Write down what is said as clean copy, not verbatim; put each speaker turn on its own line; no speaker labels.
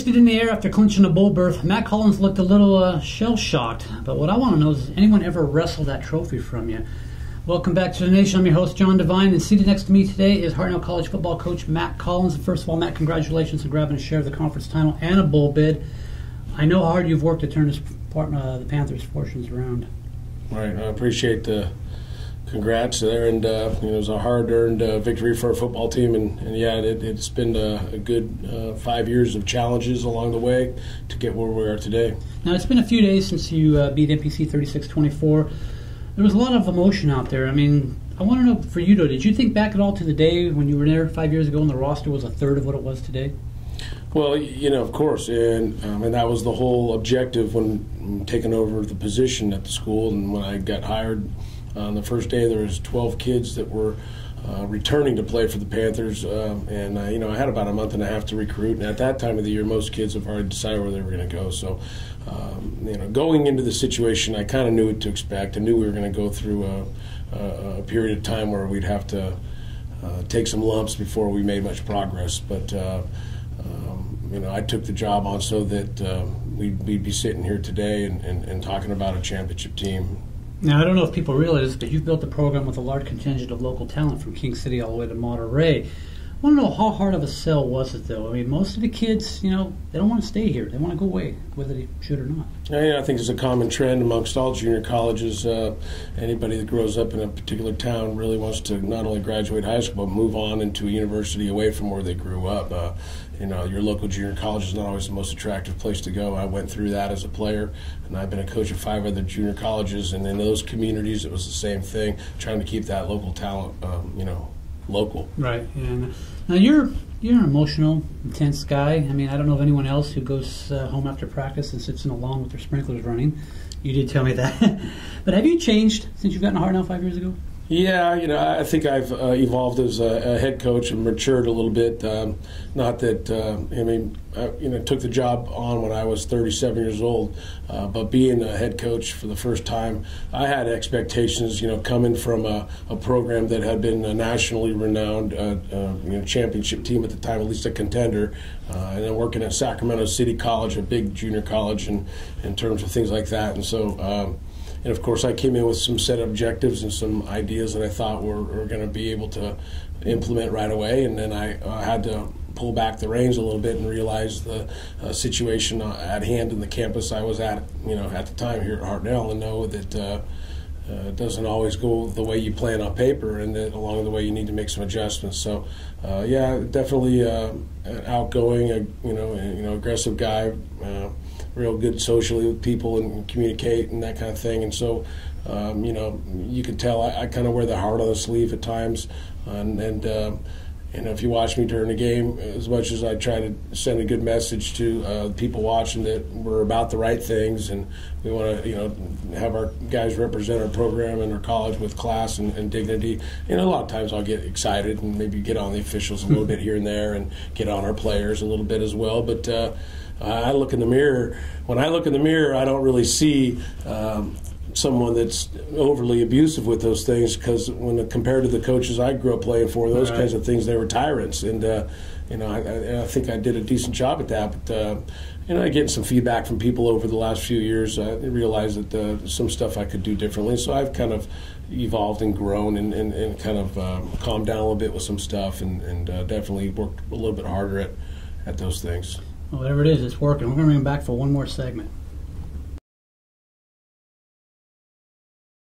feet in the air after clinching a bowl berth. Matt Collins looked a little shell-shocked, but what I want to know is, anyone ever wrestled that trophy from you? Welcome back to the Nation. I'm your host, John Devine, and seated next to me today is Hartnell College football coach Matt Collins. First of all, Matt, congratulations on grabbing a share of the conference title and a bowl bid. I know how hard you've worked to turn the Panthers' fortunes around.
Right, I appreciate the congrats there, and it was a hard-earned victory for our football team, and yeah, it's been a good 5 years of challenges along the way to get where we are today.
Now, it's been a few days since you beat NPC 36-24. There was a lot of emotion out there. I mean, I want to know for you, though, did you think back at all to the day when you were there 5 years ago and the roster was a third of what it was today?
Well, of course, and that was the whole objective when taking over the position at the school. And when I got hired on the first day, there was 12 kids that were returning to play for the Panthers, and I had about a month and a half to recruit. And at that time of the year, most kids have already decided where they were going to go. So, going into the situation, I kind of knew what to expect. I knew we were going to go through a period of time where we'd have to take some lumps before we made much progress. But I took the job on so that we'd be sitting here today and talking about a championship team.
Now, I don't know if people realize this, but you've built a program with a large contingent of local talent from King City all the way to Monterey. I want to know, how hard of a sell was it, though? I mean, most of the kids, they don't want to stay here. They want to go away, whether they should or not.
Yeah, I think it's a common trend amongst all junior colleges. Anybody that grows up in a particular town really wants to not only graduate high school, but move on into a university away from where they grew up. Your local junior college is not always the most attractive place to go. I went through that as a player, and I've been a coach at 5 other junior colleges, and in those communities it was the same thing, trying to keep that local talent, local.
Right. And now you're an emotional, intense guy. I mean, I don't know of anyone else who goes home after practice and sits in a lawn with their sprinklers running. You did tell me that. But have you changed since you've gotten a Hartnell 5 years ago?
Yeah, I think I've evolved as a head coach and matured a little bit. Not that, I took the job on when I was 37 years old, but being a head coach for the first time, I had expectations, coming from a program that had been a nationally renowned championship team at the time, at least a contender, and then working at Sacramento City College, a big junior college, in terms of things like that. And so, and of course, I came in with some set objectives and some ideas that I thought were going to be able to implement right away. And then I had to pull back the reins a little bit and realize the situation at hand in the campus I was at, at the time here at Hartnell, and know that it doesn't always go the way you plan on paper, and that along the way you need to make some adjustments. So, definitely an outgoing, aggressive guy. Real good socially with people and communicate and that kind of thing. And so, you can tell I kind of wear the heart on the sleeve at times. And if you watch me during the game, as much as I try to send a good message to people watching that we're about the right things, and we want to, have our guys represent our program and our college with class and dignity. A lot of times I'll get excited and maybe get on the officials a little bit here and there, and get on our players a little bit as well. But I look in the mirror. When I look in the mirror, I don't really see someone that's overly abusive with those things, because when compared to the coaches I grew up playing for, those kinds of things, they were tyrants. And I think I did a decent job at that. But I get some feedback from people over the last few years. I realized that some stuff I could do differently. So I've kind of evolved and grown and kind of calmed down a little bit with some stuff, and definitely worked a little bit harder at those things.
Well, whatever it is, it's working. We're going to bring him back for one more segment.